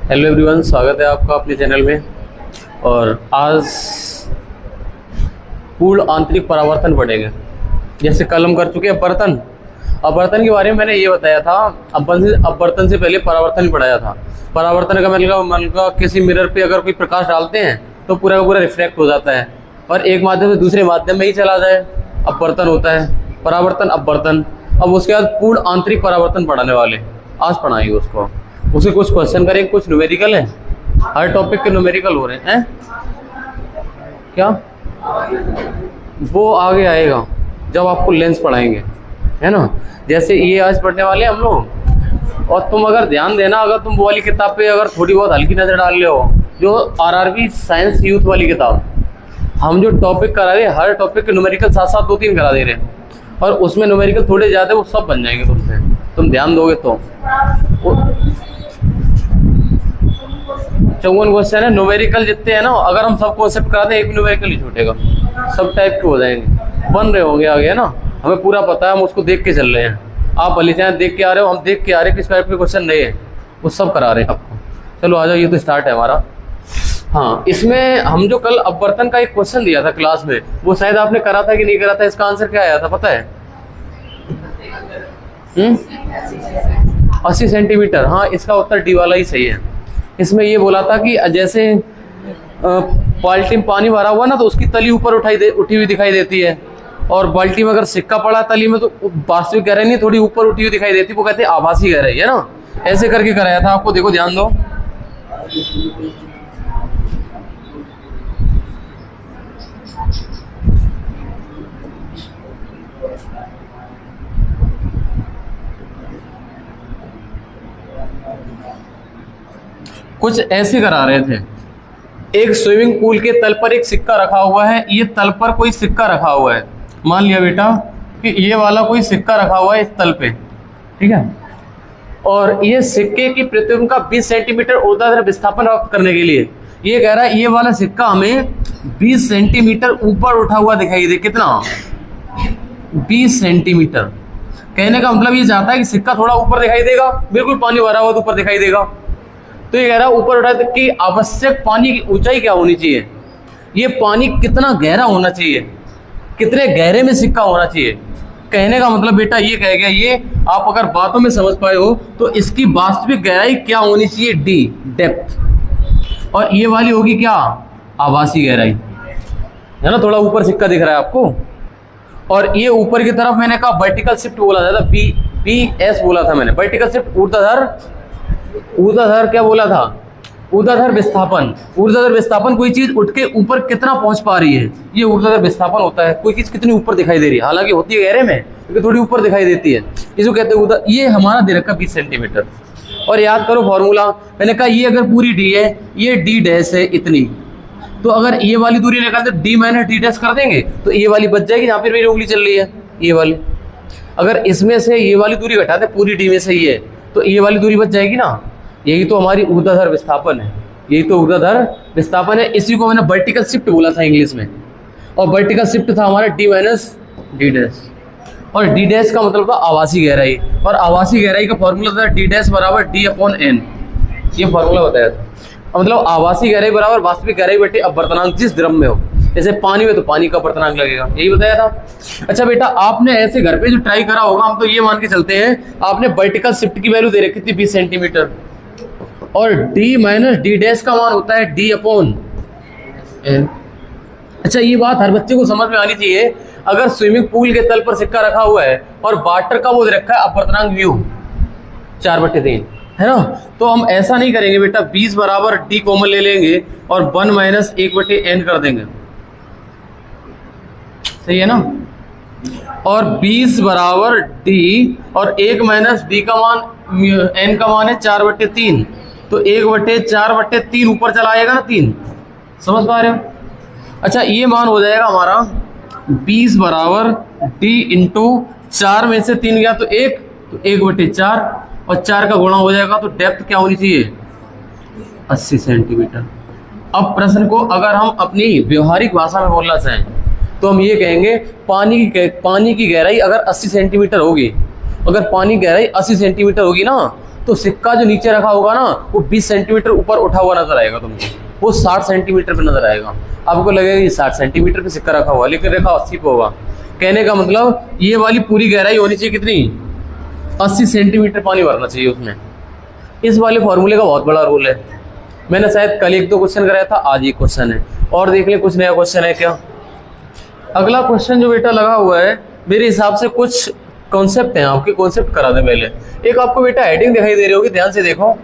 Hello everyone, स्वागत है आपका अपने चैनल में। और आज पूर्ण आंतरिक परावर्तन पढ़ेंगे। जैसे कल हम कर चुके हैं अपवर्तन के बारे में मैंने ये बताया था। अपवर्तन से पहले परावर्तन पढ़ाया था। परावर्तन का मतलब किसी मिरर पे अगर कोई प्रकाश डालते हैं तो पूरा का पूरा रिफ्लेक्ट हो जाता है और एक माध्यम से दूसरे माध्यम में ही चला जाए, अपवर्तन होता है। परावर्तन, अपवर्तन। अब उसके बाद पूर्ण आंतरिक परावर्तन पढ़ाने वाले, आज पढ़ाएंगे उसको। उसके कुछ क्वेश्चन करेंगे, कुछ न्यूमेरिकल है। हर टॉपिक के न्यूमेरिकल हो रहे हैं क्या? वो आगे आएगा जब आपको लेंस पढ़ाएंगे, है ना। जैसे ये आज पढ़ने वाले हम लोग। और तुम अगर ध्यान देना, अगर तुम वो वाली किताब पे अगर थोड़ी बहुत हल्की नज़र डाल रहे हो, जो आरआरबी साइंस यूथ वाली किताब, हम जो टॉपिक करा रहे हैं हर टॉपिक के न्यूमेरिकल साथ साथ 2-3 करा दे रहे हैं। और उसमें न्यूमेरिकल थोड़े ज़्यादा, वो सब बन जाएंगे तुमसे, तुम ध्यान दोगे तो। 54 क्वेश्चन है। न्यूमेरिकल जितने हैं ना, अगर हम सब कॉन्सेप्ट कराते हैं एक भी न्यूमेरिकल नहीं छूटेगा, सब टाइप के हो जाएंगे, बन रहे होंगे आगे, है ना। हमें पूरा पता है, हम उसको देख के चल रहे हैं। आप भले चाहे देख के आ रहे हो, हम देख के आ रहे हैं किस टाइप के क्वेश्चन नए हैं, वो सब करा रहे हैं आपको। चलो आ जाओ, ये तो स्टार्ट है हमारा। हाँ, इसमें हम जो कल अपवर्तन का एक क्वेश्चन दिया था क्लास में, वो शायद आपने करा था कि नहीं करा था। इसका आंसर क्या आया था पता है? 80 सेंटीमीटर। हाँ, इसका उत्तर डी वाला ही सही है। इसमें ये बोला था कि जैसे बाल्टी में पानी भरा हुआ ना, तो उसकी तली ऊपर उठी हुई दिखाई देती है। और बाल्टी में अगर सिक्का पड़ा तली में, तो वास्तविक गहराई नहीं, थोड़ी ऊपर उठी हुई दिखाई देती, वो कहते हैं आभासी गहराई, है ना। ऐसे करके कराया था आपको, देखो ध्यान दो। कुछ ऐसे करा रहे थे। एक स्विमिंग पूल के तल पर एक सिक्का रखा हुआ है। ये तल पर कोई सिक्का रखा हुआ है। मान लिया बेटा कि ये वाला कोई सिक्का रखा हुआ है इस तल पे, ठीक है। और ये सिक्के की प्रतिबिंब का 20 सेंटीमीटर ऊर्ध्वाधर विस्थापन प्राप्त करने के लिए ये कह रहा है ये वाला सिक्का हमें 20 सेंटीमीटर ऊपर उठा हुआ दिखाई दे। कितना? 20 सेंटीमीटर। कहने का मतलब ये चाहता है कि सिक्का थोड़ा ऊपर दिखाई देगा, बिल्कुल पानी भरा हुआ तो ऊपर दिखाई देगा। तो ये कह रहा है ऊपर उठा कि आवश्यक पानी की ऊंचाई क्या होनी चाहिए, ये पानी कितना गहरा होना चाहिए, कितने गहरे में सिक्का होना चाहिए। कहने का मतलब बेटा ये कह गया, ये आप अगर बातों में समझ पाए हो तो इसकी वास्तविक गहराई क्या होनी चाहिए, डी, डेप्थ। और ये वाली होगी क्या, आभासी गहराई, है ना। थोड़ा ऊपर सिक्का दिख रहा है आपको। और ये ऊपर की तरफ मैंने कहा वर्टिकल शिफ्ट बोला था, BS बोला था मैंने। वर्टिकल शिफ्ट ऊर्ध्वाधर क्या बोला था, ऊर्ध्वाधर विस्थापन। ऊर्ध्वाधर विस्थापन, कोई चीज उठ के ऊपर कितना पहुंच पा रही है, ये ऊर्ध्वाधर विस्थापन होता है। कोई चीज कितनी ऊपर दिखाई दे रही है, हालांकि होती है गहरे में लेकिन थोड़ी ऊपर दिखाई देती है, इसको कहते हैं। ये हमारा दे रखा 20 सेंटीमीटर। और याद करो फॉर्मूला, मैंने कहा ये अगर पूरी डी है, ये डी डैश है इतनी, तो अगर ये वाली दूरी निकालते डी माइनस डी डैश कर देंगे तो ये वाली बच जाएगी जहाँ पर मेरी उंगली चल रही है, ये वाली। अगर इसमें से ये वाली दूरी घटा दे, पूरी डी में से ये, तो ये वाली दूरी बच जाएगी ना। यही तो हमारी ऊर्ध्वाधर विस्थापन है, यही तो ऊर्ध्वाधर विस्थापन है। इसी को मैंने वर्टिकल शिफ्ट बोला था इंग्लिश में। और वर्टिकल शिफ्ट था हमारा डी माइनस डी डैश। और डी डैश का मतलब था आभासी गहराई। और आभासी गहराई का फॉर्मूला था डी डैश बराबर D/N। ये फॉर्मूला बताया था। मतलब आभासी गहराई बराबर वास्तविक गहराई बेटे अपवर्तनांक जिस द्रव में हो। जैसे पानी में तो पानी का अपवर्तनांक लगेगा, यही बताया था। अच्छा बेटा, आपने ऐसे घर पे जो ट्राई करा होगा, हम तो ये मान के चलते हैं आपने वर्टिकल शिफ्ट की वैल्यू दे रखी थी 20 सेंटीमीटर। और D माइनस डी डैश का मान होता है D/N। अच्छा, ये बात हर बच्चे को समझ में आनी चाहिए। अगर स्विमिंग पूल के तल पर सिक्का रखा हुआ है और वाटर का वो रखा है अपवर्तनांक म्यू 4/3, है ना, तो हम ऐसा नहीं करेंगे बेटा। 20 बराबर D कॉमन ले लेंगे और 1 माइनस 1/N कर देंगे, सही है ना। और 20 बराबर D और 1 माइनस D का मान, N का मान है 4/3, तो 1/4/3 ऊपर चला आएगा ना, 3। समझ पा रहे हो? अच्छा, ये मान हो जाएगा हमारा 20 बराबर D इंटू 4 में से 3 गया तो 1, तो 1/4 और 4 का गुणा हो जाएगा। तो डेप्थ क्या होनी चाहिए, 80 सेंटीमीटर। अब प्रश्न को अगर हम अपनी व्यवहारिक भाषा में बोलना चाहें तो हम ये कहेंगे पानी की गहराई अगर 80 सेंटीमीटर होगी अगर पानी गहराई 80 सेंटीमीटर होगी ना तो सिक्का जो नीचे रखा होगा ना वो 20 सेंटीमीटर ऊपर उठा हुआ नजर आएगा तुमको, वो 60 सेंटीमीटर पे नजर आएगा। आपको लगेगा ये 60 सेंटीमीटर पे सिक्का रखा हुआ, लेकिन रखा 80 पे होगा। कहने का मतलब ये वाली पूरी गहराई होनी चाहिए कितनी, 80 सेंटीमीटर पानी भरना चाहिए उसमें। इस वाले फॉर्मूले का बहुत बड़ा रोल है। मैंने शायद कल 1-2 क्वेश्चन कराया था, आज ये क्वेश्चन है। और देख ले कुछ नया क्वेश्चन है क्या। अगला क्वेश्चन जो बेटा लगा हुआ है, मेरे हिसाब से कुछ कॉन्सेप्ट हैं आपके, कॉन्सेप्ट करा दे पहले। एक आपको बेटा हेडिंग दिखाई दे रही होगी, ध्यान से देखो।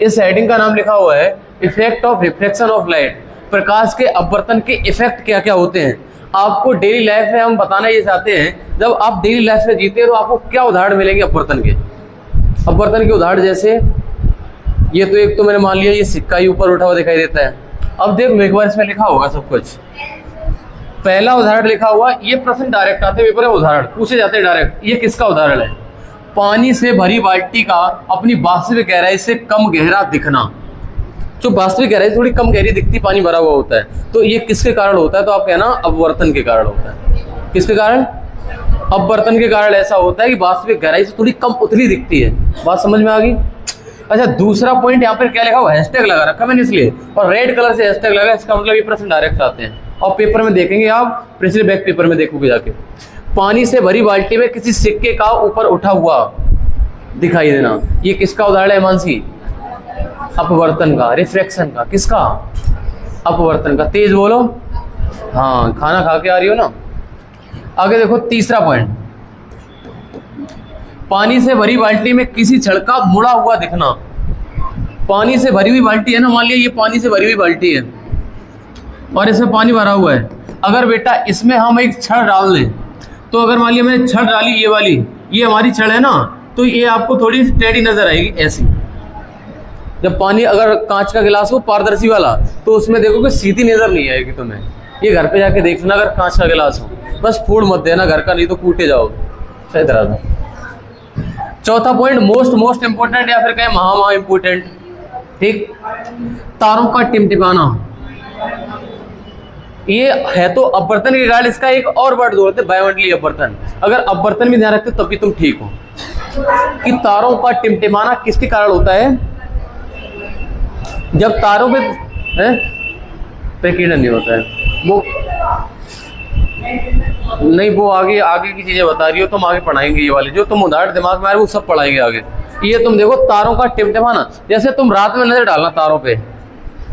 इस हेडिंग का नाम लिखा हुआ है effect of reflection of light. प्रकाश के अपवर्तन के इफेक्ट क्या क्या होते हैं। आपको डेली लाइफ में हम बताना ये चाहते हैं, जब आप डेली लाइफ में जीते हैं तो आपको क्या उदाहरण मिलेंगे अपवर्तन के। अपवर्तन के उदाहरण जैसे ये तो एक तो मैंने मान लिया ये सिक्का ही ऊपर उठा हुआ दिखाई देता है। अब देख लो एक बार इसमें लिखा होगा सब कुछ। पहला उदाहरण लिखा हुआ, ये प्रश्न डायरेक्ट आते हैं पेपर में, उदाहरण पूछे जाते हैं डायरेक्ट। ये किसका उदाहरण है, पानी से भरी बाल्टी का अपनी वास्तविक गहराई से कम गहरा दिखना। जो वास्तविक गहराई थोड़ी कम गहरी दिखती, पानी भरा हुआ होता है, तो ये किसके कारण होता है, तो आप कहना अपवर्तन के कारण होता है। किसके कारण, अपवर्तन के कारण ऐसा होता है कि वास्तविक गहराई से थोड़ी कम उतली दिखती है। बात समझ में आ गई। अच्छा दूसरा पॉइंट यहाँ पर क्या लिखा हुआ, हैशटैग लगा रखा मैंने इसलिए, और रेड कलर से हैशटैग लगा, इसका मतलब ये प्रश्न डायरेक्ट आते हैं और पेपर में देखेंगे आप, पिछले बैक पेपर में देखोगे जाके। पानी से भरी बाल्टी में किसी सिक्के का ऊपर उठा हुआ दिखाई देना, ये किसका उदाहरण है मानसी, अपवर्तन का, रिफ्रैक्शन का। किसका, अपवर्तन का। तेज बोलो, हाँ खाना खा के आ रही हो ना। आगे देखो तीसरा पॉइंट, पानी से भरी बाल्टी में किसी छड़ का मुड़ा हुआ दिखना। पानी से भरी हुई बाल्टी है ना, मान लिया ये पानी से भरी हुई बाल्टी है और इसमें पानी भरा हुआ है। अगर बेटा इसमें हम एक छड़ डाल दें, तो अगर मान लिया मैंने छड़ डाली ये वाली, ये हमारी छड़ है ना, तो ये आपको थोड़ी टेढ़ी नजर आएगी ऐसी। जब पानी अगर कांच का गिलास हो पारदर्शी वाला, तो उसमें देखोगे सीधी नजर नहीं आएगी तुम्हें। ये घर पे जाके देखना, अगर कांच का गिलास हो, बस फोड़ मत देना घर का, नहीं तो कूटे जाओगे सही तरह से। चौथा पॉइंट मोस्ट इंपोर्टेंट या फिर कहें महा इंपोर्टेंट, ठीक, तारों का टिमटिमाना। ये है तो अपवर्तन के कारण, इसका एक और वर्ड जोड़ते हैं वायुमंडलीय अपवर्तन। अगर अपवर्तन भी ध्यान रखते तब भी तुम ठीक हो। कि तारों का टिमटिमाना किसके कारण होता है, जब तारों पे प्रकीर्णन नहीं होता है, वो नहीं, वो आगे की चीजें बता रही हो तुम, आगे पढ़ाएंगे ये वाले जो तुम उदाहरण दिमाग में आ रहे वो सब पढ़ाएंगे आगे। ये तुम देखो तारों का टिमटिमाना, जैसे तुम रात में नजर डालना तारों पे,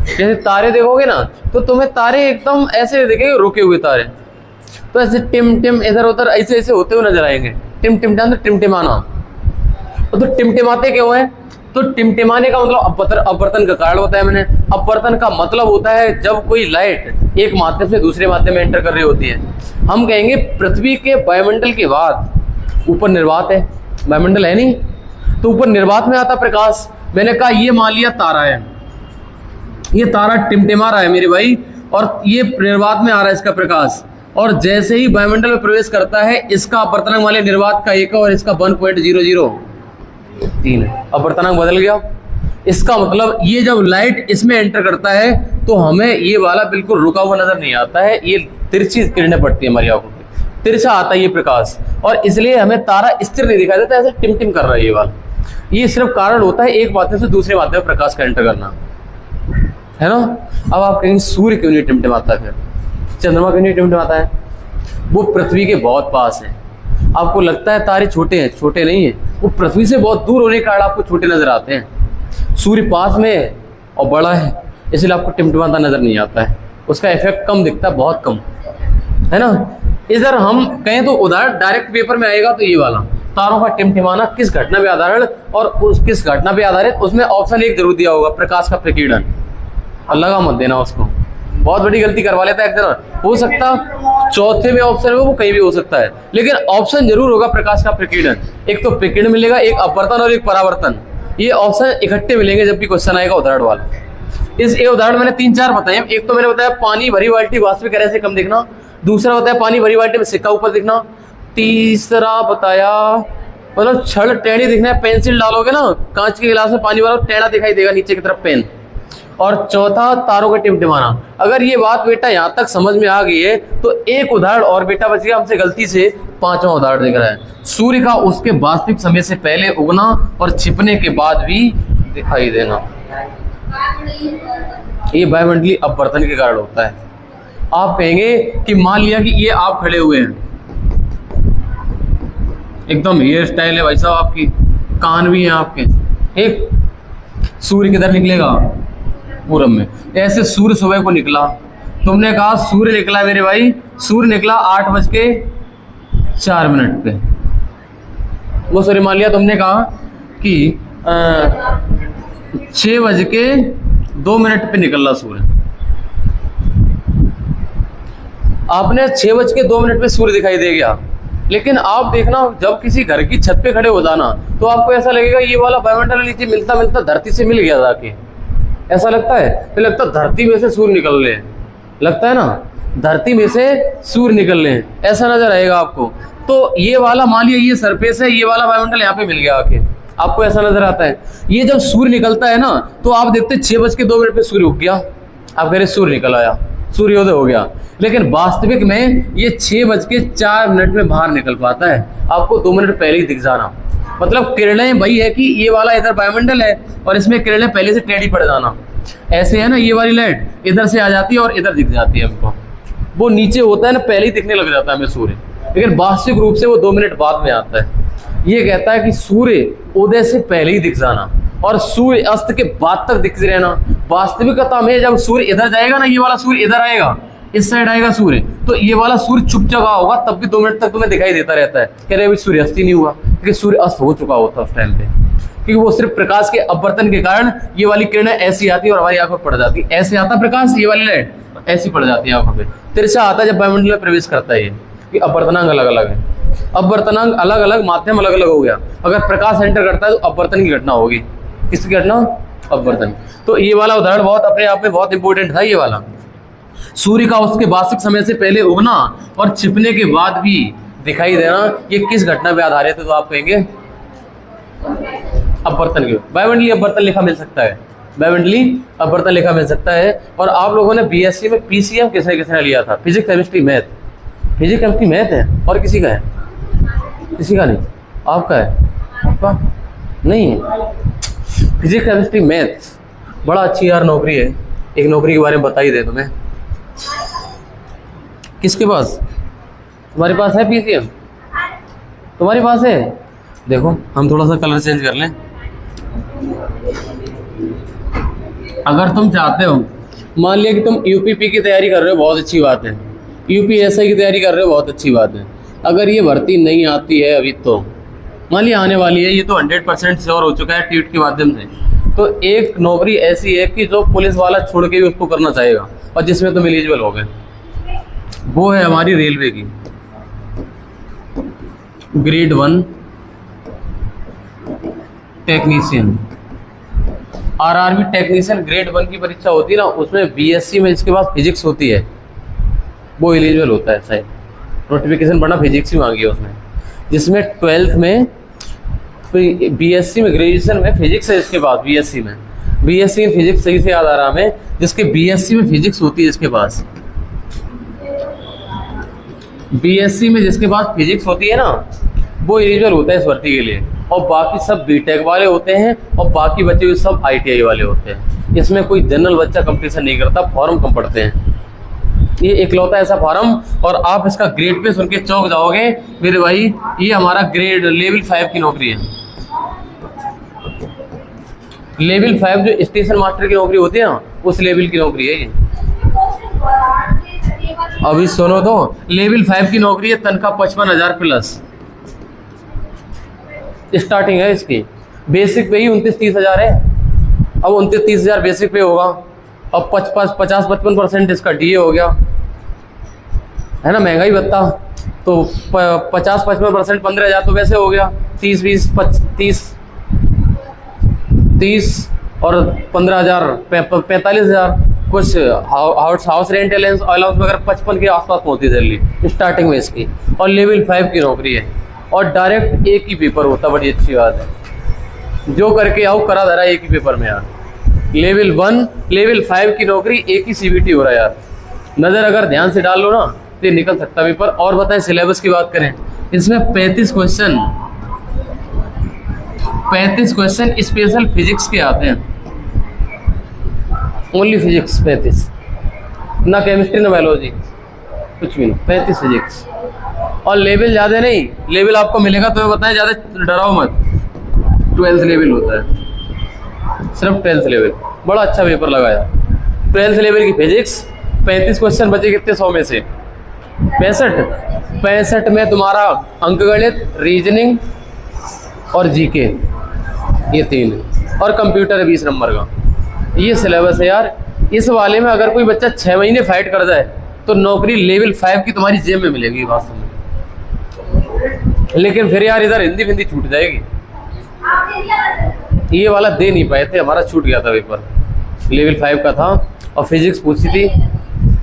जैसे तारे देखोगे ना तो तुम्हें तारे एकदम ऐसे दिखेंगे, रुके हुए तारे, तो ऐसे टिम टिम इधर उधर ऐसे ऐसे होते हुए नजर आएंगे। टिम टिम टाइम तो टिमटिमाना, तो टिमटिमाते क्यों है, तो टिमटिमाने का मतलब अपवर्तन का कारण होता है। मैंने अपवर्तन का मतलब होता है जब कोई लाइट एक माध्यम से दूसरे माध्यम में एंटर कर रही होती है। हम कहेंगे पृथ्वी के वायुमंडल के बाद ऊपर निर्वात है, वायुमंडल है नहीं, तो ऊपर निर्वात में आता प्रकाश। मैंने कहा ये मान लिया तारा है, ये तारा टिमटिमा रहा है मेरे भाई, और ये निर्वात में आ रहा है इसका प्रकाश, और जैसे ही वायुमंडल में प्रवेश करता है इसका अपवर्तनांक मान लिया निर्वात का 1 और इसका 1.003 है, अपवर्तनांक बदल गया। इसका मतलब ये जब लाइट इसमें एंटर करता है तो हमें ये वाला बिल्कुल रुका हुआ नजर नहीं आता है, ये तिरछी किरणें पड़ती है हमारी आंखों पे, तिरछा आता है ये प्रकाश, और इसलिए हमें तारा स्थिर नहीं दिखाई देता, ऐसे टिमटिम कर रहा है ये वाला। ये सिर्फ कारण होता है एक माध्यम से दूसरे माध्यम में प्रकाश का एंटर करना, है ना। अब आप कहेंगे सूर्य क्यों नहीं टिमटिमाता, फिर चंद्रमा क्यों नहीं टिमटिमाता है, वो पृथ्वी के बहुत पास है। आपको लगता है तारे छोटे हैं, छोटे नहीं है, वो पृथ्वी से बहुत दूर होने के कारण आपको छोटे नजर आते हैं। सूर्य पास में है और बड़ा है, इसलिए आपको टिमटिमाता नजर नहीं आता है, उसका इफेक्ट कम दिखता है, बहुत कम, है ना। इधर हम कहें तो उदाहरण डायरेक्ट पेपर में आएगा तो ये वाला तारों का टिमटिमाना किस घटना पे आधारित, और उस किस घटना पे आधारित, उसमें ऑप्शन 1 जरूर दिया होगा, प्रकाश का प्रकीर्णन। लगा मत देना उसको, बहुत बड़ी गलती करवा लेता है एक, हो सकता चौथे में ऑप्शन है वो कहीं भी हो सकता है, लेकिन ऑप्शन जरूर होगा प्रकाश का प्रकीर्णन। एक तो प्रकीर्णन मिलेगा, एक अपवर्तन और एक परावर्तन, ये ऑप्शन इकट्ठे मिलेंगे जब भी क्वेश्चन आएगा उदाहरण वाला। ये उदाहरण मैंने 3-4 बताए। एक तो मैंने बताया पानी भरी बाल्टी वास्तविक गहराई से कम दिखना, दूसरा बताया पानी भरी बाल्टी में सिक्का ऊपर दिखना, तीसरा बताया मतलब छड़ टेढ़ी दिखना है, पेंसिल डालोगे ना कांच के गिलास में पानी वाला टेढ़ा दिखाई देगा नीचे की तरफ पेन, और चौथा तारों का टिमटिमाना। अगर ये बात बेटा यहाँ तक समझ में आ गई है तो एक उदाहरण और बेटा बच गया हमसे गलती से, 5वां उदाहरण दिख रहा है, सूर्य का उसके वास्तविक समय से पहले उगना और छिपने के बाद भी दिखाई देना। ये वायुमंडलीय अपवर्तन के कारण होता है। आप कहेंगे कि मान लिया कि ये आप खड़े हुए हैं, एकदम हेयर स्टाइल है भाई साहब आपकी, कान भी हैं आपके, ठीक, सूर्य किधर निकलेगा, पूरब में। ऐसे सूर्य सुबह को निकला, तुमने कहा सूर्य निकला मेरे भाई, सूर्य निकला 8:04 पे, वो सॉरी मान लिया तुमने कहा कि 6:02 पे निकल रहा सूर्य। आपने 6:02 पे सूर्य दिखाई दे गया, लेकिन आप देखना जब किसी घर की छत पे खड़े हो जाना तो आपको ऐसा लगेगा ये वाला वायुमंडल नीचे मिलता मिलता धरती से मिल गया जाके, ऐसा लगता है। तो लगता है धरती में से सूर्य निकल रहे हैं, लगता है ना, धरती में से सूर्य निकल रहे हैं, ऐसा नजर आएगा आपको। तो ये वाला मान लिया ये सरफेस है, ये वाला वायुमंडल यहाँ पे मिल गया आके, आपको ऐसा नजर आता है। ये जब सूर्य निकलता है ना तो आप देखते 6:02 पे सूर्य उग गया, आप कह रहे सूर्य निकल आया, सूर्योदय हो गया, लेकिन वास्तविक में ये 6:04 में बाहर निकल पाता है, आपको 2 मिनट पहले ही दिख जाना। मतलब किरणें वही है कि ये वाला इधर वायुमंडल है और इसमें किरणें पहले से टेढ़ी पड़ जाना, ऐसे है ना, ये वाली लाइट इधर से आ जाती है और इधर दिख जाती है हमको, वो नीचे होता है ना पहले ही दिखने लग जाता है हमें सूर्य, लेकिन वास्तविक रूप से वो 2 मिनट बाद में आता है। ये कहता है कि सूर्य उदय से पहले ही दिख जाना और सूर्य अस्त के बाद तक दिखते रहना। वास्तविकता में जब सूर्य इधर जाएगा ना, ये वाला सूर्य इधर आएगा, इस साइड आएगा सूर्य, तो ये वाला सूर्य चुप जगह होगा, तब भी 2 मिनट तक तुम्हें दिखाई देता रहता है, कह रहे अभी सूर्य अस्त ही नहीं हुआ, क्योंकि सूर्य अस्त हो चुका होता है उस टाइम पे, क्योंकि वो सिर्फ प्रकाश के अपवर्तन के कारण ये वाली किरणें ऐसी आती है और हमारी आंखों पर पड़ जाती है। ऐसे आता प्रकाश, ये वाली लाइट ऐसी पड़ जाती है आंखों पे, तिरछा आता है जब वायुमंडल में प्रवेश करता है, ये कि अपवर्तनांक अलग अलग है, अपवर्तनांक अलग अलग, माध्यम अलग अलग हो गया। अगर प्रकाश एंटर करता है तो अपवर्तन की घटना होगी, किसकी घटना, अपवर्तन। तो ये वाला उदाहरण बहुत अपने आप में बहुत इंपॉर्टेंट था, ये वाला सूर्य का उसके वास्तविक समय से पहले उगना और छिपने के बाद भी दिखाई देना, ये किस घटना पे आधारित है, तो आप कहेंगे अपवर्तन के। वायुमंडलीय अपवर्तन लिखा मिल सकता है, वायुमंडलीय अपवर्तन लिखा मिल सकता है। और आप लोगों ने बीएससी में पीसीएम किसने किसने लिया था, physics chemistry math, physics chemistry math है, और किसी का है, किसी का नहीं, आपका है, आपका नहीं है, फिजिक्स केमिस्ट्री मैथ, बड़ा अच्छी यार नौकरी है। एक नौकरी के बारे में बता ही दे तुम्हें, किसके पास, तुम्हारे पास है पीसीएम, तुम्हारे पास है, देखो हम थोड़ा सा कलर चेंज कर लें। अगर तुम चाहते हो, मान लिया कि तुम यूपीपी की तैयारी कर रहे हो, बहुत अच्छी बात है, यूपीएससी की तैयारी कर रहे हो, बहुत अच्छी बात है। अगर ये भर्ती नहीं आती है अभी, तो मान लिया आने वाली है, ये तो 100% श्योर हो चुका है ट्वीट के माध्यम से, तो एक नौकरी ऐसी है कि जो पुलिस वाला छोड़ के भी उसको करना चाहेगा और जिसमें तुम एलिजिबल हो गए, वो है हमारी रेलवे की grade 1 technician, RRB technician grade 1 की परीक्षा होती है ना, उसमें बीएससी में जिसके पास फिजिक्स होती है वो एलिजिबल होता है। शायद नोटिफिकेशन पढ़ना, फिजिक्स ही मांगी है उसमें, जिसमें 12th में बीएससी में, ग्रेजुएशन में फिजिक्स है जिसके पास, बीएससी में फिजिक्स, सही से याद आ रहा हमें, जिसके बीएससी में फिजिक्स होती है, जिसके पास बीएससी में जिसके पास फिजिक्स होती है ना, वो एलिजिबल होता है इस भर्ती के लिए, और बाकी सब बीटेक वाले होते हैं और बाकी बच्चे भी सब आईटीआई वाले होते हैं। इसमें कोई जनरल बच्चा कंपटीशन नहीं करता, फॉर्म कम पड़ते हैं, ये इकलौता ऐसा फार्म। और आप इसका ग्रेड पे सुन के चौंक जाओगे मेरे भाई, ये हमारा ग्रेड लेवल 5 की नौकरी है। लेवल 5 जो स्टेशन मास्टर की नौकरी होती है ना, उस लेवल की नौकरी है ये। अभी सुनो तो, लेवल 5 की नौकरी है, तनख्वाह 55,000 प्लस स्टार्टिंग है इसकी, बेसिक पे ही 29-30 है। अब 29-30 बेसिक पे होगा, अब 50-55% इसका डीए हो गया है ना, महंगाई भत्ता, तो 50-55% 15,000 तो वैसे हो गया, 30 और 15,000 45,000, कुछ हाउस रेंट अलाउंस वगैरह 55 के आसपास पहुंचती दिल्ली स्टार्टिंग में इसकी, और लेवल 5 की नौकरी है, और डायरेक्ट एक ही पेपर होता, बड़ी अच्छी बात है, जो करके आओ करा धरा एक ही पेपर में यार, लेवल 1 लेवल 5 की नौकरी एक ही CBT हो रहा है यार। नज़र अगर ध्यान से डाल लो ना तो ये निकल सकता है पेपर। और बताएं सिलेबस की बात करें, इसमें 35 क्वेश्चन स्पेशल फिजिक्स के आते हैं, ओनली फिजिक्स 35, ना केमिस्ट्री ना बायोलॉजी, कुछ भी नहीं, 35 फिजिक्स। और लेवल ज़्यादा नहीं, लेवल आपको मिलेगा तो बताएं, ज़्यादा डराओ मत, 12th लेवल होता है, सिर्फ 10th लेवल। बड़ा अच्छा पेपर लगाया। 12th लेवल की फिजिक्स, 35 क्वेश्चन बचे कितने 100 में से 65 में तुम्हारा अंकगणित, रीजनिंग और जीके, ये 3, और कंप्यूटर है 20 नंबर का। ये सिलेबस है यार। इस वाले में अगर कोई बच्चा 6 महीने फाइट कर जाए तो नौकरी लेवल 5 की तुम्हारी जेब में मिलेगी वास्तव में। लेकिन फिर यार इधर हिंदी छूट जाएगी। ये वाला दे नहीं पाए थे, हमारा छूट गया था पेपर, लेवल 5 का था। और फिजिक्स पूछी थी,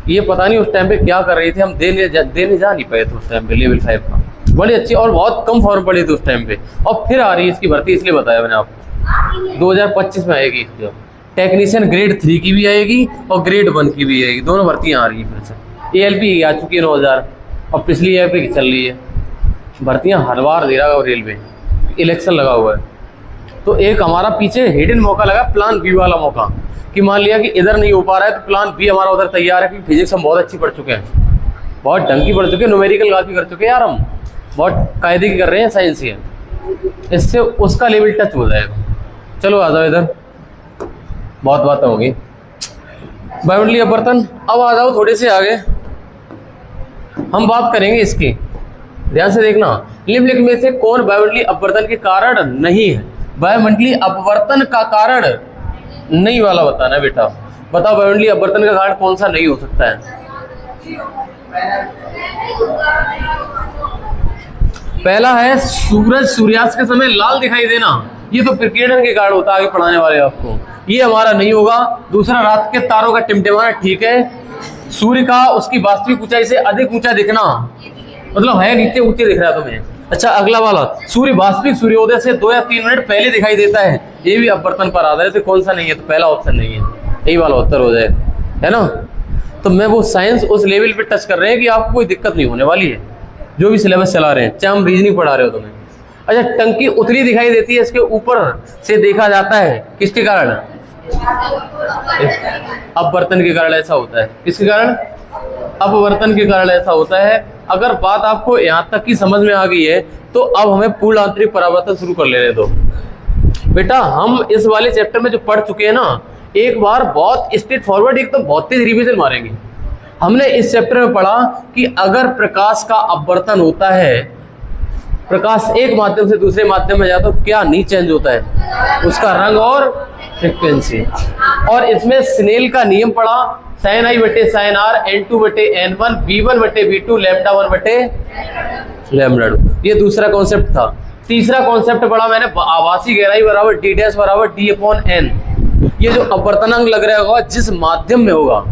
ये पता नहीं उस टाइम पे क्या कर रही थी, हम देने जा नहीं पाए थे उस टाइम पे लेवल 5 का। बड़ी अच्छी और बहुत कम फॉर्म पड़ी थी उस टाइम पे। और फिर आ रही है इसकी भर्ती, इसलिए बताया मैंने आपको। 2025 में आएगी इसकी, टेक्नीशियन ग्रेड 3 की भी आएगी और ग्रेड 1 की भी आएगी, दोनों भर्तियाँ आ रही है फिर से। ALP आ चुकी है 9000, और पिछली ALP की चल रही है। भर्तियाँ हर बार दे रहा है रेलवे, इलेक्शन लगा हुआ है। तो एक हमारा पीछे हिडन मौका लगा, प्लान B वाला मौका, कि मान लिया कि इधर नहीं हो पा रहा है तो प्लान B हमारा उधर तैयार है। क्योंकि फिजिक्स हम बहुत अच्छी पढ़ चुके हैं, बहुत ढंग की पढ़ चुके हैं, न्यूमेरिकल काफ़ी कर चुके हैं यार, हम बहुत कायदे की कर रहे हैं, साइंस ही है। इससे उसका लेवल टच हो जाएगा। चलो आ जाओ इधर, बहुत बातें होगी। बायोमंडलीय अपवर्तन, अब आ जाओ थोड़े से आगे, हम बात करेंगे इसकी, ध्यान से देखना। निम्नलिखित में से कौन वायुमंडलीय अपवर्तन के कारण नहीं है? वायुमंडलीय अपवर्तन का कारण नहीं वाला बताना है बेटा। बताओ वायुमंडलीय अपवर्तन का कारण कौन सा नहीं हो सकता है? पहला है सूरज सूर्यास्त के समय लाल दिखाई देना, ये तो प्रकीर्णन के कारण होता है, आगे पढ़ाने वाले आपको, ये हमारा नहीं होगा। दूसरा, रात के तारों का टिमटिमाना, ठीक है। सूर्य का उसकी वास्तविक ऊंचाई से अधिक ऊंचा दिखना, मतलब है नीचे ऊंचे दिख रहा है तुम्हें। अच्छा अगला वाला, सूर्य वास्तविक सूर्योदय से 2 या 3 मिनट पहले दिखाई देता है, ये भी अपवर्तन पर आधारित है। कौन सा नहीं है? तो पहला ऑप्शन नहीं है, यही वाला उत्तर हो जाए, है ना। तो मैं वो साइंस उस लेवल पे टच कर रहे हैं कि आपको कोई दिक्कत नहीं होने वाली है, जो भी सिलेबस चला रहे हैं, चाहे हम रीजनिंग पढ़ा रहे हो तुम्हें। अच्छा, टंकी उतली दिखाई देती है, इसके ऊपर से देखा जाता है, किसके कारण? अपवर्तन के कारण ऐसा होता है। किसके कारण? अपवर्तन के कारण ऐसा होता है। अगर बात आपको यहाँ तक की समझ में आ गई है तो अब हमें पूर्ण आंतरिक परावर्तन शुरू कर लेने दो बेटा। हम इस वाले चैप्टर में जो पढ़ चुके हैं ना, एक बार बहुत स्ट्रेट फॉरवर्ड, एक तो बहुत तेज रिवीजन मारेंगे। हमने इस चैप्टर में पढ़ा कि अगर प्रकाश का अपवर्तन होता है, प्रकाश एक माध्यम से दूसरे माध्यम में जाता तो क्या नहीं चेंज होता है? उसका रंग और फ्रिक्वेंसी। और इसमें स्नेल का नियम पढ़ा, sin I बटे sin R, N2 बटे N1, V1 बटे V2, लैम्डा 1 बटे लैम्डा 2। ये दूसरा कॉन्सेप्ट था। तीसरा कॉन्सेप्ट पढ़ा मैंने, आभासी गहराई बराबर D डैश बराबर D अपॉन N। ये जो अपवर्तनांक लग रहा होगा जिस माध्यम में होगा,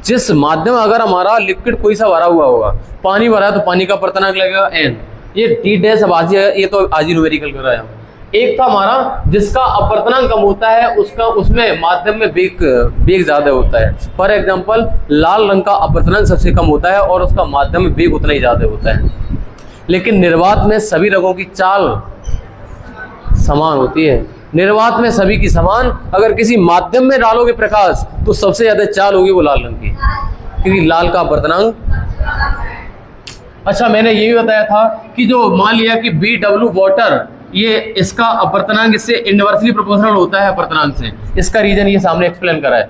जिस माध्यम अगर हमारा लिक्विड कोई सा भरा हुआ होगा, पानी भरा है तो पानी का अपवर्तनांक लगेगा N। ये D डैश आभासी है, ये तो आज ही न्यूमेरिकल कर रहा है। एक था हमारा जिसका अपवर्तनांक कम होता है, उसका उसमें माध्यम में वेग ज्यादा होता है। फॉर एग्जांपल लाल रंग का अपवर्तनांक सबसे कम होता है और उसका माध्यम में वेग उतना ही ज्यादा होता है। लेकिन निर्वात में सभी रंगों की चाल समान होती है। निर्वात में सभी की समान, अगर किसी माध्यम में डालोगे प्रकाश तो सबसे ज्यादा चाल होगी वो लाल रंग की, क्योंकि लाल का अपवर्तनांक। अच्छा, मैंने ये भी बताया था कि जो मान लिया कि BW वाटर, ये इसका अपवर्तनांक इससे इनवर्सली प्रोपोर्शनल होता है अपवर्तनांक से। इसका रीजन ये सामने एक्सप्लेन करा है।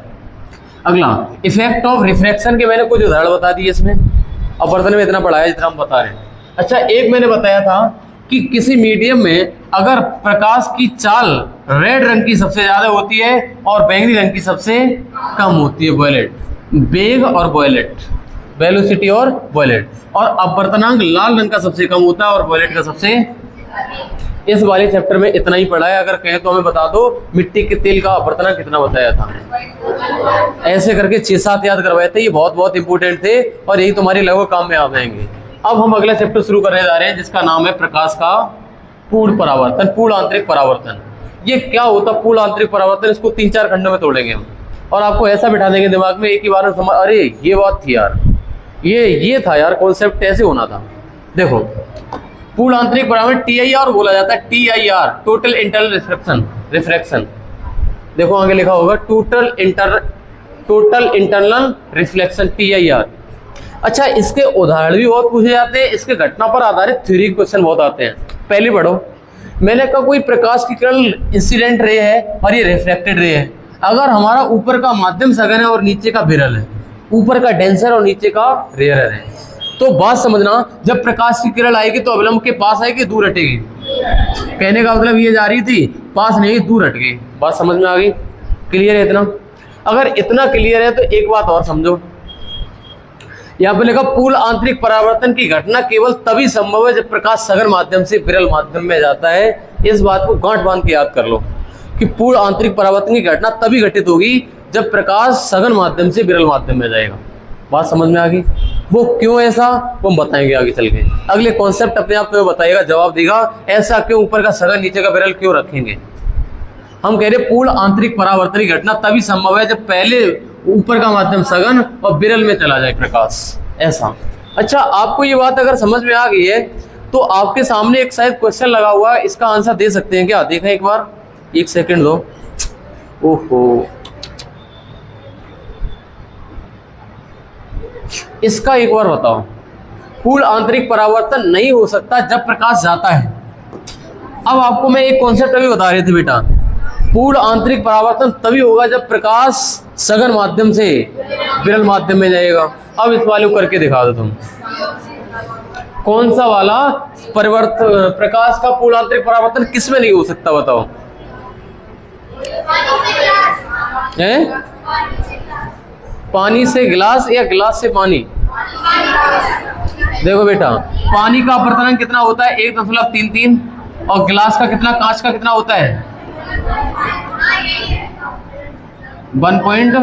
अगला, इफेक्ट ऑफ रिफ्रैक्शन के मैंने कुछ उदाहरण बता दिए इसमें। अपवर्तन में इतना पढ़ाया जितना हम बता रहे हैं। अच्छा, एक मैंने बताया था कि किसी मीडियम में अगर प्रकाश की चाल रेड रंग की सबसे ज्यादा होती है और बैंगनी रंग की सबसे कम होती है, वॉयलेट, वेग और वॉयलेट, वेलोसिटी और वॉयलेट, और अपवर्तनांक लाल रंग का सबसे कम होता है और वॉयलेट का सबसे। इस वाले चैप्टर में इतना ही पढ़ा है। अगर कहें तो हमें बता दो मिट्टी के तेल का अपवर्तनांक कितना बताया था। ऐसे करके 6-7 याद करवाए थे, ये बहुत बहुत इंपॉर्टेंट थे और यही तुम्हारे लगभग काम में आ जाएंगे। अब हम अगला चैप्टर शुरू करने जा रहे हैं जिसका नाम है प्रकाश का पूर्ण परावर्तन, पूर्ण आंतरिक परावर्तन। ये क्या होता पूर्ण आंतरिक परावर्तन, इसको 3-4 खंडों में तोड़ेंगे हम और आपको ऐसा बिठा देंगे दिमाग में एक ही बार में समझ, अरे ये बात थी यार, ये था यार कॉन्सेप्ट, ऐसे होना था। देखो पूर्ण आंतरिक परावर्तन TIR बोला जाता है, TIR टोटल इंटरनल रिफ्रैक्शन। देखो आगे लिखा होगा टोटल इंटरनल रिफ्लेक्शन TIR। अच्छा इसके उदाहरण भी बहुत पूछे जाते हैं, इसके घटना पर आधारित थ्योरी क्वेश्चन बहुत आते हैं। पहले पढ़ो, मैंने कहा कोई प्रकाश की किरण इंसिडेंट रे है और ये रिफ्लेक्टेड रे है। अगर हमारा ऊपर का माध्यम सघन है और नीचे का विरल है, ऊपर का डेंसर और नीचे का रेयर है, तो बात समझना, जब प्रकाश की किरण आएगी तो अवलंब के पास आएगी, दूर हटेगी। कहने का मतलब ये जा रही थी, पास नहीं दूर हट गई। बात समझ में आ गई? क्लियर है इतना? अगर इतना क्लियर है तो एक बात और समझो, यहाँ पे लिखा पूर्ण आंतरिक परावर्तन की घटना केवल तभी संभव है जब प्रकाश सघन माध्यम से विरल माध्यम में जाता है। इस बात को गांठ बांध के याद कर लो कि पूर्ण आंतरिक परावर्तन की घटना तभी घटित होगी जब प्रकाश सघन माध्यम से विरल माध्यम में जाएगा। बात समझ में आ गई? वो क्यों ऐसा वो हम बताएंगे आगे चल के। अगले कॉन्सेप्ट अपने आप में बताएगा, जवाब देगा ऐसा क्यों, ऊपर का सघन नीचे का विरल क्यों रखेंगे। हम कह रहे पूर्ण आंतरिक परावर्तन की घटना तभी संभव है जब पहले ऊपर का माध्यम सघन और विरल में चला जाए प्रकाश, ऐसा। अच्छा आपको ये बात अगर समझ में आ गई है तो आपके सामने एक शायद क्वेश्चन लगा हुआ है, इसका आंसर दे सकते हैं क्या? देखें एक बार, एक सेकंड दो। ओहो, इसका एक बार बताओ। पूर्ण आंतरिक परावर्तन नहीं हो सकता जब प्रकाश जाता है। अब आपको मैं एक कॉन्सेप्ट अभी बता रही थी बेटा, पूर्ण आंतरिक परावर्तन तभी होगा जब प्रकाश सघन माध्यम से विरल माध्यम में जाएगा। अब इस वाले को करके दिखा दो तुम, कौन सा वाला प्रकाश का पूर्ण आंतरिक परावर्तन किस में नहीं हो सकता बताओ? हैं? पानी से गिलास या गिलास से पानी? देखो बेटा, पानी का अपवर्तन कितना होता है? 1.33 और गिलास का कितना, कांच का कितना होता है? 1.5।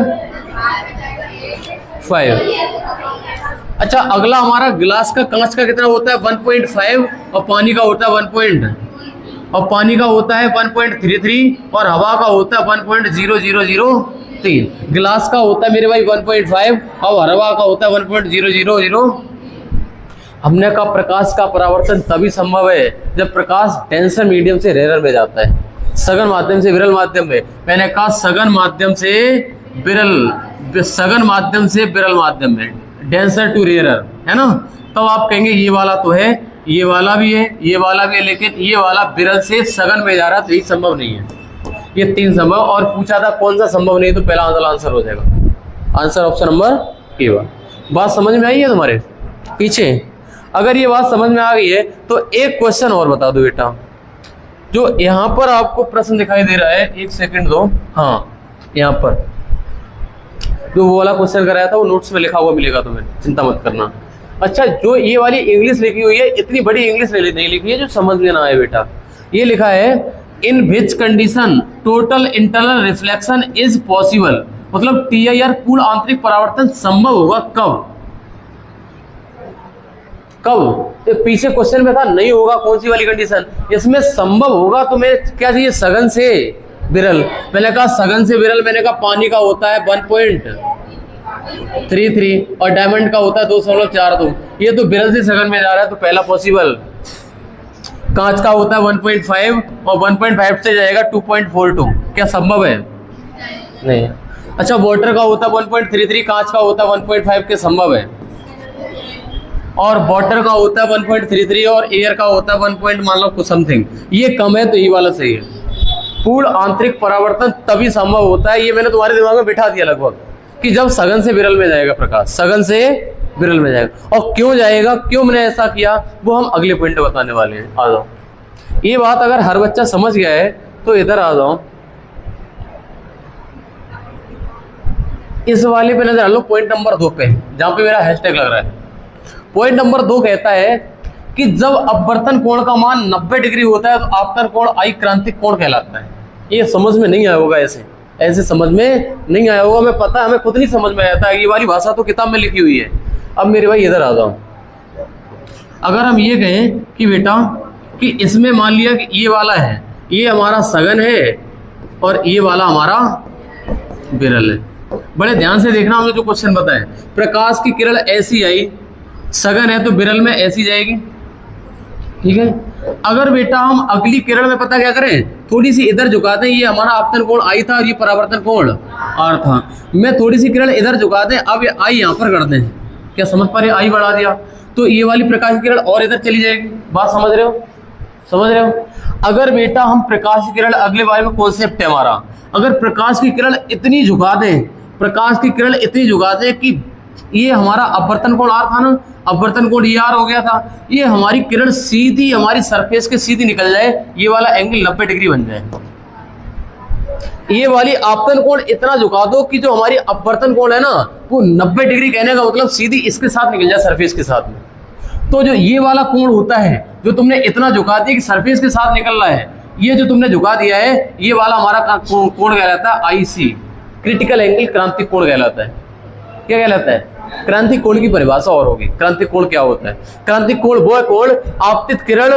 अच्छा अगला हमारा गिलास का, कांच का कितना होता है? 1.5 और पानी का होता है 1.33 और हवा का होता है 1.0003। गिलास का होता है मेरे भाई 1.5 और हवा का होता है 1.000। हमने कहा प्रकाश का परावर्तन तभी संभव है जब प्रकाश डेंसर मीडियम से रेयर में जाता है, सघन माध्यम से विरल माध्यम में। मैंने कहा सघन माध्यम से विरल माध्यम में, डेंसर टू रेयर, है ना। तो आप कहेंगे ये वाला तो है, ये वाला भी है, ये वाला भी है, लेकिन ये वाला विरल से सघन में जा रहा है तो यही संभव नहीं है। ये 3 संभव, और पूछा था कौन सा संभव नहीं, तो पहला आंसर हो जाएगा, आंसर ऑप्शन नंबर ए। बात समझ में आई है तुम्हारे पीछे? अगर ये बात समझ में आ गई है तो एक क्वेश्चन और बता दो बेटा, जो यहाँ पर आपको प्रश्न दिखाई दे रहा है, एक सेकंड दो। हाँ यहाँ पर जो वो वाला क्वेश्चन कराया था वो नोट्स में लिखा हुआ मिलेगा तुम्हें, चिंता मत करना। अच्छा जो ये वाली इंग्लिश लिखी हुई है, इतनी बड़ी इंग्लिश नहीं लिखी है जो समझ में ना आए बेटा। ये लिखा है in which condition total internal reflection is possible, मतलब TIR पूर्ण आंतरिक परावर्तन संभव होगा कब? तो पीछे क्वेश्चन में था नहीं होगा, कौन सी वाली कंडीशन? इसमें संभव होगा तो मैं क्या चाहिए? सघन से विरल। मैंने कहा सघन से विरल, मैंने कहा पानी का होता है 1.33 और डायमंड का होता है 2.42। ये तो विरल से सघन में जा रहा है तो पहला पॉसिबल। कांच का होता है 1.5 और 1.5 से जाएगा 2.42, क्या संभव है? नहीं। अच्छा वाटर का होता है 1.33, कांच का होता है 1.5 के संभव है, और वाटर का होता है 1.33 और एयर का होता है 1 मान लो कुछ समथिंग, ये कम है तो ये वाला सही है। पूर्ण आंतरिक परावर्तन तभी संभव होता है, ये मैंने तुम्हारे दिमाग में बिठा दिया लगभग, कि जब सघन से विरल में जाएगा प्रकाश, सघन से विरल में जाएगा। और क्यों जाएगा, क्यों मैंने ऐसा किया, वो हम अगले पॉइंट में बताने वाले हैं। आ जाओ, ये बात अगर हर बच्चा समझ गया है तो इधर आ जाओ, इस वाले पे नजर लो, पॉइंट नंबर 2 पे, जहां पे मेरा हैशटैग लग रहा है। पॉइंट नंबर 2 कहता है कि जब अपवर्तन कोण का मान 90 डिग्री होता है तो आपतन कोण आई क्रांतिक कोण कहलाता है। ये समझ में नहीं आया होगा, ऐसे समझ में नहीं आया होगा, मैं पता है हमें खुद नहीं समझ में आया था, ये वाली भाषा तो किताब में लिखी हुई है। अब मेरे भाई इधर आ जाओ, अगर हम ये कहें कि बेटा कि इसमें मान लिया कि ये वाला है, ये हमारा सघन है और ये वाला हमारा विरल है। बड़े ध्यान से देखना हमने जो क्वेश्चन बताया, प्रकाश की किरण ऐसी आई, सघन है तो विरल में ऐसी जाएगी, ठीक है। अगर बेटा हम अगली किरण में पता क्या करें, थोड़ी सी इधर झुका दें, ये हमारा आपतन कोण आई था और ये परावर्तन कोण आर था, मैं थोड़ी सी किरण इधर झुका दें, अब ये आई यहाँ पर कर दें, क्या समझ पा रहे, आई बढ़ा दिया तो ये वाली प्रकाश की किरण और इधर चली जाएगी। बात समझ रहे हो, समझ रहे हो। अगर बेटा हम प्रकाश की किरण, अगले बारे में कॉन्सेप्ट है हमारा, अगर प्रकाश की किरण इतनी झुका दें, प्रकाश की किरण इतनी झुका दें कि ये हमारा अपवर्तन कोण आर था ना, अपवर्तन कोण ये आर हो गया था, ये हमारी किरण सीधी हमारी सरफेस के सीधी निकल जाए, ये वाला एंगल 90 डिग्री बन जाए। ये वाली आपतन कोण इतना झुका दो कि जो हमारी अपवर्तन कोण है ना वो 90 डिग्री, कहने का मतलब सीधी इसके साथ निकल जाए, सरफेस के साथ में। तो जो ये वाला कोण होता है जो तुमने इतना झुका दिया कि सरफेस के साथ निकल रहा है, ये जो तुमने झुका दिया है, ये वाला हमारा कोण कहलाता है आईसी, क्रिटिकल एंगल क्रांतिक कोण कहलाता है। क्या कहलाता है, क्रांतिक कोण की परिभाषा और होगी। क्रांतिक कोण क्या होता है, क्रांतिक कोण वो है कोण आपतित किरण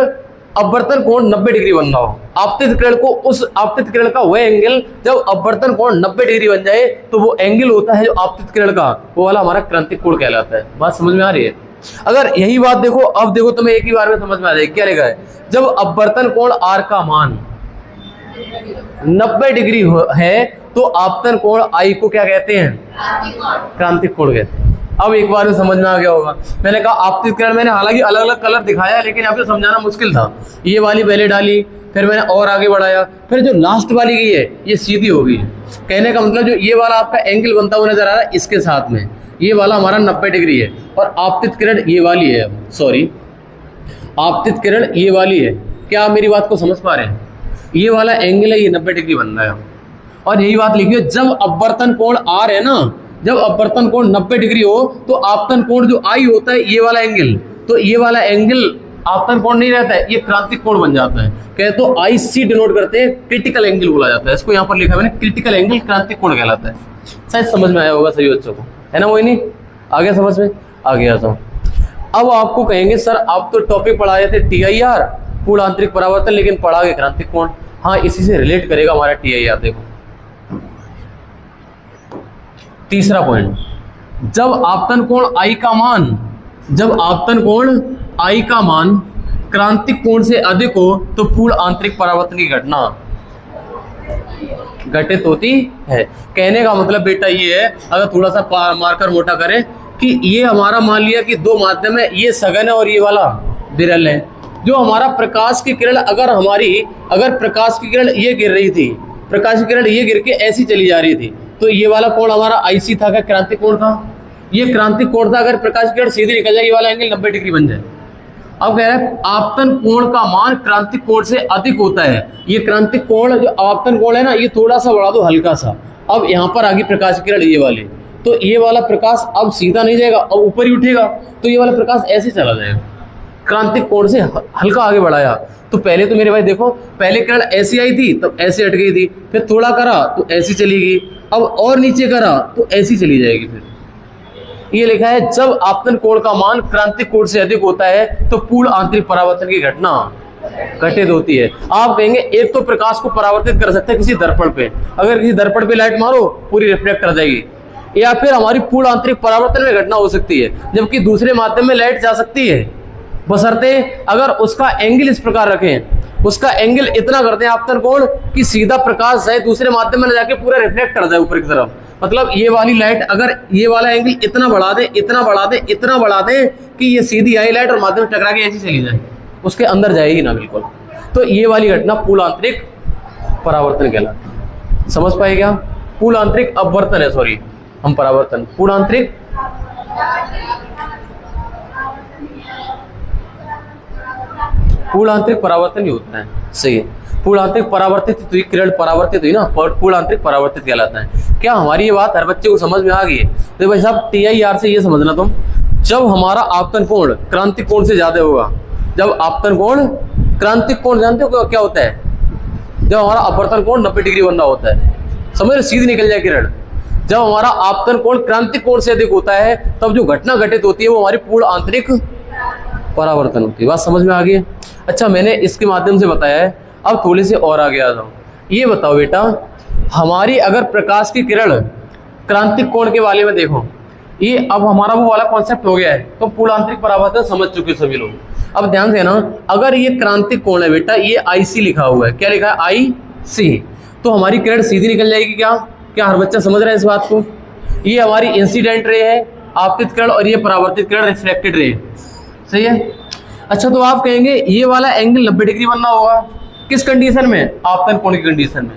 अपवर्तन कोण 90 डिग्री बनना हो, आपतित किरण को उस आपतित किरण का वह एंगल जब अपवर्तन कोण 90 डिग्री बन जाए तो वो एंगल होता है जो आपतित किरण का, वो वाला हमारा क्रांतिक कोण कहलाता है। बात समझ में आ रही है। अगर यही बात देखो, अब देखो तुम्हें एक ही बार में समझ में आ जाएगी। क्या लिखा है, जब अपवर्तन कोण आर का मान 90 डिग्री है तो आपतन कोण आई को क्या कहते हैं, क्रांतिक कोण कहते हैं। अब एक बार में समझ में आ गया होगा। मैंने कहा आपतित किरण, मैंने हालांकि अलग अलग कलर दिखाया लेकिन यहाँ पे समझाना मुश्किल था। ये वाली पहले डाली, फिर मैंने और आगे बढ़ाया, फिर जो लास्ट वाली गई है ये सीधी हो गई है। कहने का मतलब जो ये वाला आपका एंगल बनता हुआ नजर आ रहा है इसके साथ में, ये वाला हमारा 90 डिग्री है और आपतित किरण ये वाली है, सॉरी आपतित किरण ये वाली है। क्या आप मेरी बात को समझ पा रहे हैं, ये वाला एंगल है, ये 90 डिग्री बन रहा है। और यही बात लिखिए, जब अपवर्तन कोण आर है ना, जब अपवर्तन कोण 90 डिग्री हो तो आपतन कोण जो आई होता है ये वाला एंगल, तो ये वाला एंगल आपतन कोण नहीं रहता है, ये क्रांतिक कोण बन जाता है। कहे तो आईसी डिनोट करते हैं, क्रिटिकल एंगल बोला जाता है इसको। यहाँ पर लिखा है मैंने, क्रिटिकल एंगल क्रांतिक कोण कहलाता है। शायद समझ में आया होगा सही बच्चों को, है ना। वही नहीं आ गया समझ में, आ गया था। अब आपको कहेंगे सर आप तो टॉपिक पढ़ाए थे TIR पूर्ण आंतरिक परावर्तन, लेकिन पढ़ा गए क्रांतिक कोण। हाँ, इसी से रिलेट करेगा हमारा TIR। देखो तीसरा पॉइंट, जब आपतन कोण आई का मान, जब आपतन कोण आई का मान क्रांतिक कोण से अधिक हो तो पूर्ण आंतरिक परावर्तन की घटना घटित होती है। कहने का मतलब बेटा ये है, अगर थोड़ा सा मार्कर मोटा करें कि ये हमारा मान लिया कि दो माध्यम है, ये सघन है और ये वाला विरल है। जो हमारा प्रकाश की किरण, अगर प्रकाश की किरण ये गिर रही थी, प्रकाश की किरण ये गिर के ऐसी चली जा रही थी, तो ये वाला कोण हमारा आईसी था, क्या क्रांतिक कोण था, ये क्रांतिक कोण था। अगर प्रकाश की किरण सीधी निकल जाए ये वाला एंगल 90 डिग्री बन जाए। अब कह रहे हैं आपतन कोण का मान क्रांतिक कोण से अधिक होता है। ये क्रांतिक कोण जो आपतन कोण है ना, ये थोड़ा सा बढ़ा दो हल्का सा। अब यहाँ पर आगे प्रकाश की किरण ये वाली, तो ये वाला प्रकाश अब सीधा नहीं जाएगा, अब ऊपर ही उठेगा, तो ये वाला प्रकाश ऐसे चला जाएगा। क्रांतिक कोण से हल्का आगे बढ़ाया तो पहले तो मेरे भाई देखो, पहले किरण ऐसी आई थी तब ऐसे हट गई थी, फिर थोड़ा करा तो ऐसी चली गई, अब और नीचे करा तो ऐसी चली जाएगी। फिर ये लिखा है जब आपतन कोण का मान क्रांतिक कोण से अधिक होता है तो पूर्ण आंतरिक परावर्तन की घटना घटित होती है। आप कहेंगे एक तो प्रकाश को परावर्तित कर सकते हैं किसी दर्पण पे, अगर किसी दर्पण पे लाइट मारो पूरी रिफ्लेक्ट कर जाएगी, या फिर हमारी पूर्ण आंतरिक परावर्तन में घटना हो सकती है, जबकि दूसरे माध्यम में लाइट जा सकती है, बशर्ते अगर उसका एंगल इस प्रकार रखें, उसका एंगल इतना कर दें आपतन कोण कि सीधा प्रकाश है दूसरे माध्यम में न जाके पूरा रिफ्लेक्ट कर जाए ऊपर की तरफ। मतलब ये वाली लाइट अगर ये वाला एंगल इतना बढ़ा दे, इतना बढ़ा दे, इतना बढ़ा दे कि ये सीधी आई लाइट और माध्यम टकरा के ऐसी चली जाए, उसके अंदर जाएगी ना बिल्कुल, तो ये वाली घटना पूर्ण आंतरिक परावर्तन कहलाती है। समझ पाए क्या? पूर्ण आंतरिक अपवर्तन है, सॉरी हम परावर्तन, पूर्ण आंतरिक पूर्ण आंतरिक परावर्तन ही होता है। सही है, पूर्ण आंतरिक परावर्तित हुई किरण परावर्तित हुई ना, पूर्ण आंतरिक परावर्तित कहलाता है। क्या हमारी ये बात हर बच्चे को समझ में आ गई है? तो भाई साहब TIR से ये समझना तुम, जब हमारा आपतन कोण क्रांतिक कोण से ज्यादा होगा, जब आपतन कोण क्रांतिक कोण जानते हो क्या होता है? जब हमारा अपवर्तन कोण 90 डिग्री बनना होता है, समझ रहे, सीधी निकल जाए किरण। जब हमारा आपतन कोण क्रांतिक कोण से अधिक होता है तब जो घटना घटित होती है वो हमारी पूर्ण आंतरिक परावर्तन होती है। बात समझ में आ गई है? अच्छा, मैंने इसके माध्यम से बताया है, अब थोड़े से और आगे आ जाओ। ये बताओ बेटा, हमारी अगर प्रकाश की किरण क्रांतिक कोण के वाले में देखो, ये अब हमारा वो वाला कॉन्सेप्ट हो गया है, तो पूर्णांतरिक परावर्तन समझ चुके सभी लोग। अब ध्यान देना, अगर ये क्रांतिक कोण है बेटा, ये IC लिखा हुआ है, क्या लिखा है IC, तो हमारी किरण सीधी निकल जाएगी। क्या क्या हर बच्चा समझ रहा है इस बात को? ये हमारी इंसिडेंट रे है, आपतित किरण, और ये परावर्तित किरण रिफ्लेक्टेड रे, सही है। अच्छा, तो आप कहेंगे ये वाला एंगल 90 डिग्री बनना होगा, किस कंडीशन में? आपतन कोण की कंडीशन में।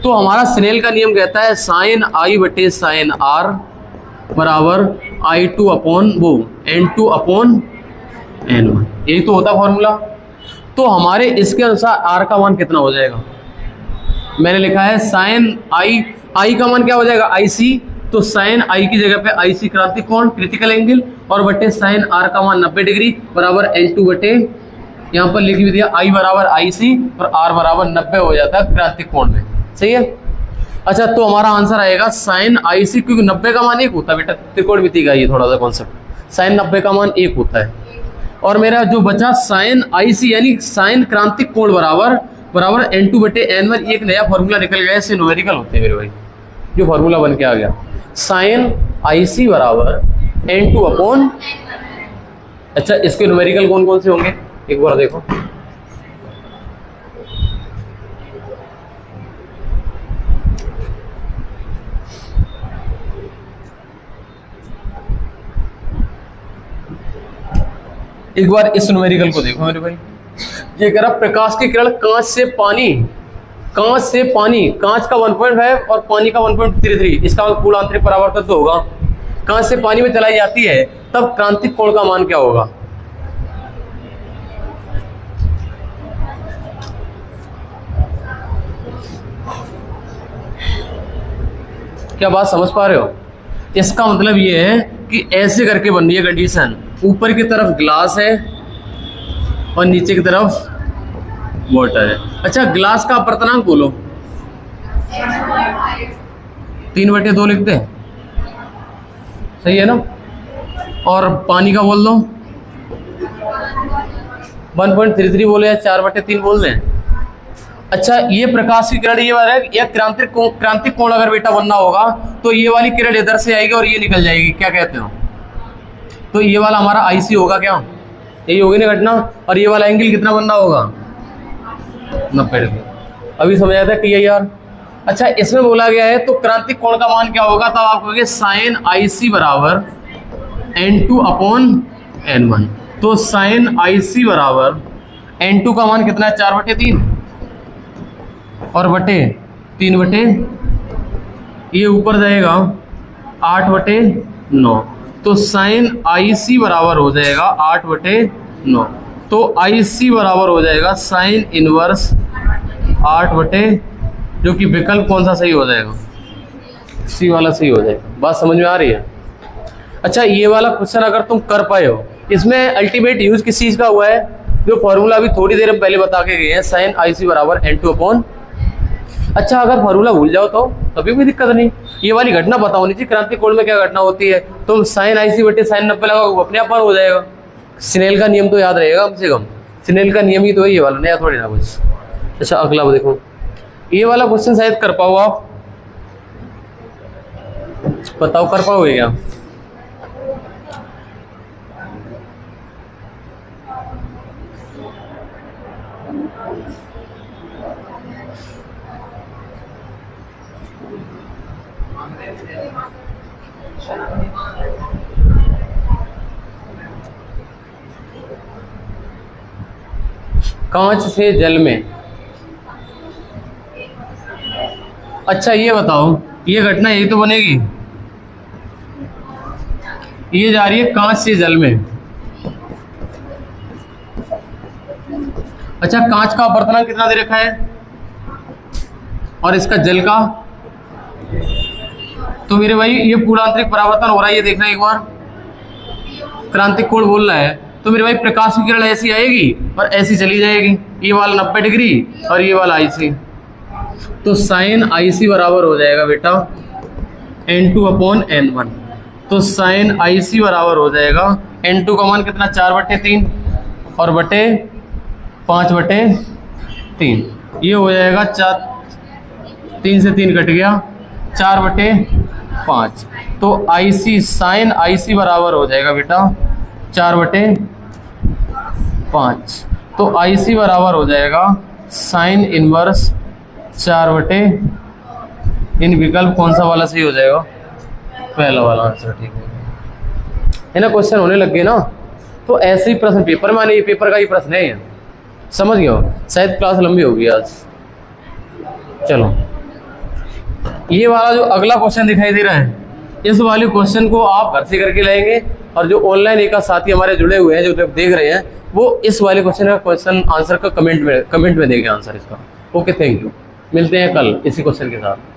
तो हमारा स्नेल का नियम कहता है साइन I बटे साइन R बराबर I2 अपॉन वो N2 अपॉन N1, यही तो होता फॉर्मूला। तो हमारे इसके अनुसार R का मान कितना हो जाएगा? मैंने लिखा है साइन I का मान क्या हो जाएगा? IC, तो साइन I की जगह पे IC क्रांतिक कोण क्रिटिकल एंगल, और बटे साइन R का मान 90 डिग्री बराबर N2 बटे, यहाँ पर लिख भी दिया I बराबर IC और R बराबर 90 हो जाता है क्रांतिक कोण में, सही है। अच्छा, तो हमारा आंसर आएगा साइन IC, क्योंकि 90 का मान 1 होता है बेटा, त्रिकोणमिति का ये थोड़ा सा कॉन्सेप्ट, साइन 90 का मान 1 होता है। और मेरा जो बचा साइन IC यानी साइन क्रांतिक कोण बराबर N2 बटे N1, एक नया फॉर्मूला निकल गया, इससे न्यूमेरिकल होते हैं मेरे भाई, जो फॉर्मूला बन के आ गया साइन IC बराबर N2 अपॉन। अच्छा, इसके न्यूमेरिकल कौन कौन से होंगे एक बार देखो। एक बार इस न्यूमेरिकल को देखो मेरे भाई, ये कह रहा प्रकाश की किरण कांच से पानी, कांच का 1.5 और पानी का 1.33, इसका पूर्णांतरिक परावर्तन तो होगा। कांच से पानी में चलाई जाती है, तब क्रांतिक कोण का मान क्या होगा? क्या बात समझ पा रहे हो? इसका मतलब ये है कि ऐसे करके बन रही है कंडीशन, ऊपर की तरफ ग्लास है और नीचे की तरफ वाटर है। अच्छा, ग्लास का अपवर्तनांक बोलो, 3/2 लिख दे, सही है ना। और पानी का बोल दो 1.33 बोले या 4/3 बोल दें। अच्छा, ये प्रकाश की किरण ये वाला है, या क्रांतिक कोण अगर बेटा बनना होगा तो ये वाली किरण इधर से आएगी और ये निकल जाएगी, क्या कहते हो? तो ये वाला हमारा IC होगा, क्या यही होगी ना घटना? और ये वाला एंगल कितना बनना होगा? 90 डिग्री। अभी समझ आता है कि यार। अच्छा, इसमें बोला गया है तो क्रांतिक कोण का मान क्या होगा? तब आप कहोगे साइन IC बराबर N2 अपॉन N1। तो साइन IC बराबर N2 का मान कितना है? 4/3 और बटे 3/, ये ऊपर जाएगा 8/9, तो साइन IC बराबर हो जाएगा 8/9। तो IC बराबर हो जाएगा साइन इनवर्स 8/, जो कि विकल्प कौन सा सही हो जाएगा? C वाला सही हो जाएगा। बात समझ में आ रही है? अच्छा, ये वाला क्वेश्चन अगर तुम कर पाए हो, इसमें अल्टीमेट यूज किस चीज़ का हुआ है? जो फॉर्मूला अभी थोड़ी देर में पहले बता के गए हैं, साइन IC बराबर N2 अपॉन। अच्छा, अगर फॉर्मूला भूल जाओ तो तभी कोई दिक्कत नहीं, ये वाली घटना पता होनी चाहिए क्रांतिक कोण में क्या घटना होती है। तुम साइन IC बटे साइन 90 लगाओ, अपने आप हो जाएगा। स्नेल का नियम तो याद रहेगा कम से कम, स्नेल का नियम ही तो है ये वाला, नया थोड़ी ना कुछ। अच्छा, अगला देखो, ये वाला क्वेश्चन शायद कर पाओ आप, बताओ कर पाओगे क्या? कांच से जल में। अच्छा, ये बताओ, ये घटना यही तो बनेगी, ये जा रही है कांच से जल में। अच्छा, कांच का अपवर्तनांक कितना दे रखा है और इसका जल का? तो मेरे भाई ये पूर्णांतरिक परावर्तन हो रहा है, ये देखना एक बार। क्रांतिक कोण बोल रहा है, तो मेरे भाई प्रकाश की किरण ऐसी आएगी और ऐसी चली जाएगी, ये वाला 90 डिग्री और ये वाला IC। तो साइन IC बराबर हो जाएगा बेटा N2 अपॉन N1। तो साइन IC बराबर हो जाएगा N2 का मान कितना? 4/3 और बटे 5/3। ये हो जाएगा 4, 3 से 3 कट गया, 4/5। तो IC साइन IC बराबर हो जाएगा बेटा 4/5। तो IC बराबर हो जाएगा साइन इनवर्स 4/, इन विकल्प कौन सा वाला सही हो जाएगा? पहला वाला आंसर ठीक है ना। क्वेश्चन होने लग गए ना, तो ऐसे ही प्रश्न पेपर में आने, ये पेपर का ही प्रश्न है ये, समझ गए हो। शायद क्लास लंबी होगी आज। चलो, ये वाला जो अगला क्वेश्चन दिखाई दे रहा है, इस वाले क्वेश्चन को आप घर से करके लाएंगे, और जो ऑनलाइन एक साथी हमारे जुड़े हुए हैं जो देख रहे हैं, वो इस वाले क्वेश्चन आंसर का कमेंट में देंगे आंसर इसका। Okay, thank you. मिलते हैं कल इसी क्वेश्चन के साथ।